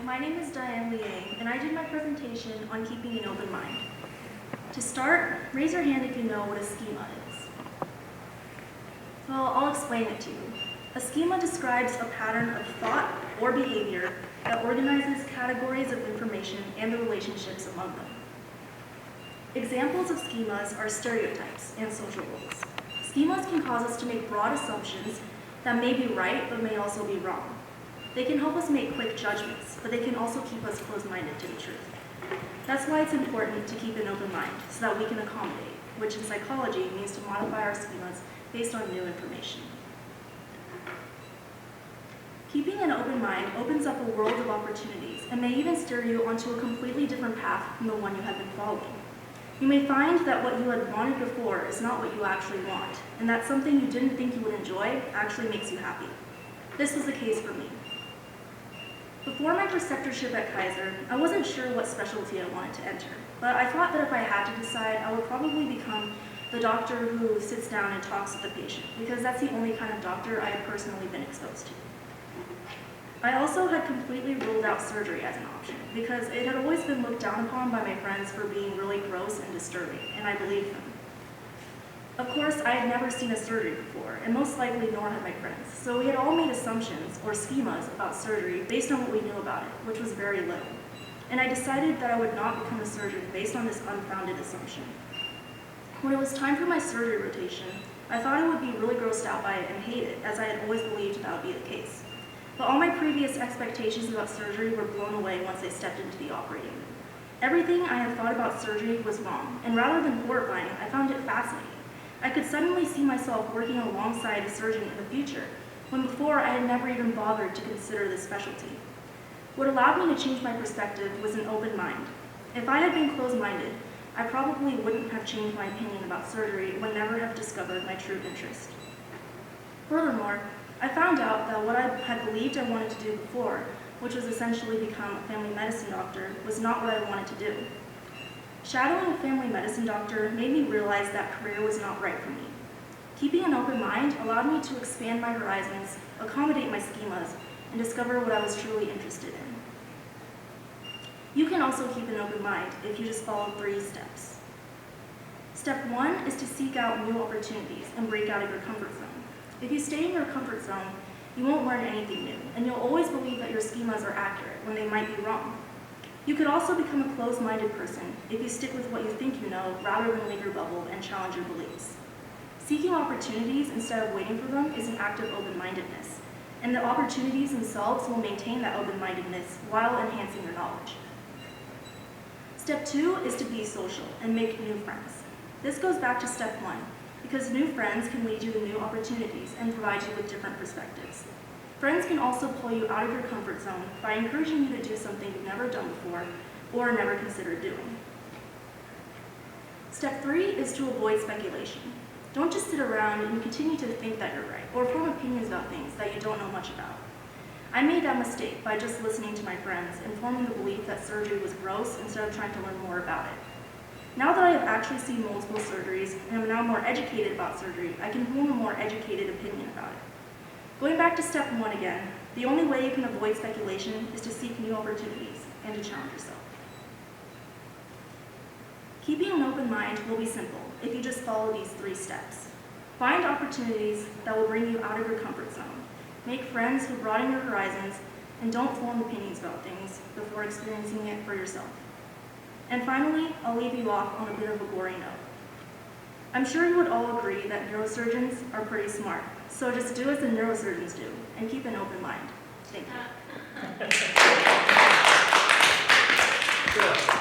my name is Liange, and I did my presentation on keeping an open mind. To start, raise your hand if you know what a schema is. Well, I'll explain it to you. A schema describes a pattern of thought or behavior that organizes categories of information and the relationships among them. Examples of schemas are stereotypes and social roles. Schemas can cause us to make broad assumptions that may be right but may also be wrong. They can help us make quick judgments, but they can also keep us closed-minded to the truth. That's why it's important to keep an open mind so that we can accommodate, which in psychology means to modify our schemas based on new information. Keeping an open mind opens up a world of opportunities and may even steer you onto a completely different path from the one you have been following. You may find that what you had wanted before is not what you actually want, and that something you didn't think you would enjoy actually makes you happy. This was the case for me. Before my preceptorship at Kaiser, I wasn't sure what specialty I wanted to enter, but I thought that if I had to decide, I would probably become the doctor who sits down and talks with the patient, because that's the only kind of doctor I had personally been exposed to. I also had completely ruled out surgery as an option, because it had always been looked down upon by my friends for being really gross and disturbing, and I believed them. Of course, I had never seen a surgery before, and most likely nor had my friends, so we had all made assumptions or schemas about surgery based on what we knew about it, which was very little. And I decided that I would not become a surgeon based on this unfounded assumption. When it was time for my surgery rotation, I thought I would be really grossed out by it and hate it, as I had always believed that would be the case. But all my previous expectations about surgery were blown away once I stepped into the operating room. Everything I had thought about surgery was wrong, and rather than horrifying, I found it fascinating. I could suddenly see myself working alongside a surgeon in the future, when before I had never even bothered to consider this specialty. What allowed me to change my perspective was an open mind. If I had been closed-minded, I probably wouldn't have changed my opinion about surgery and would never have discovered my true interest. Furthermore, I found out that what I had believed I wanted to do before, which was essentially become a family medicine doctor, was not what I wanted to do. Shadowing a family medicine doctor made me realize that career was not right for me. Keeping an open mind allowed me to expand my horizons, accommodate my schemas, and discover what I was truly interested in. You can also keep an open mind if you just follow 3 steps. Step 1 is to seek out new opportunities and break out of your comfort zone. If you stay in your comfort zone, you won't learn anything new, and you'll always believe that your schemas are accurate when they might be wrong. You could also become a closed-minded person if you stick with what you think you know rather than leave your bubble and challenge your beliefs. Seeking opportunities instead of waiting for them is an act of open-mindedness, and the opportunities themselves will maintain that open-mindedness while enhancing your knowledge. Step 2 is to be social and make new friends. This goes back to step 1, because new friends can lead you to new opportunities and provide you with different perspectives. Friends can also pull you out of your comfort zone by encouraging you to do something you've never done before or never considered doing. Step 3 is to avoid speculation. Don't just sit around and continue to think that you're right or form opinions about things that you don't know much about. I made that mistake by just listening to my friends and forming the belief that surgery was gross instead of trying to learn more about it. Now that I have actually seen multiple surgeries and am now more educated about surgery, I can form a more educated opinion about it. Going back to step 1 again, the only way you can avoid speculation is to seek new opportunities and to challenge yourself. Keeping an open mind will be simple if you just follow these 3 steps. Find opportunities that will bring you out of your comfort zone. Make friends who broaden your horizons, and don't form opinions about things before experiencing it for yourself. And finally, I'll leave you off on a bit of a gory note. I'm sure you would all agree that neurosurgeons are pretty smart, so just do as the neurosurgeons do and keep an open mind. Thank you.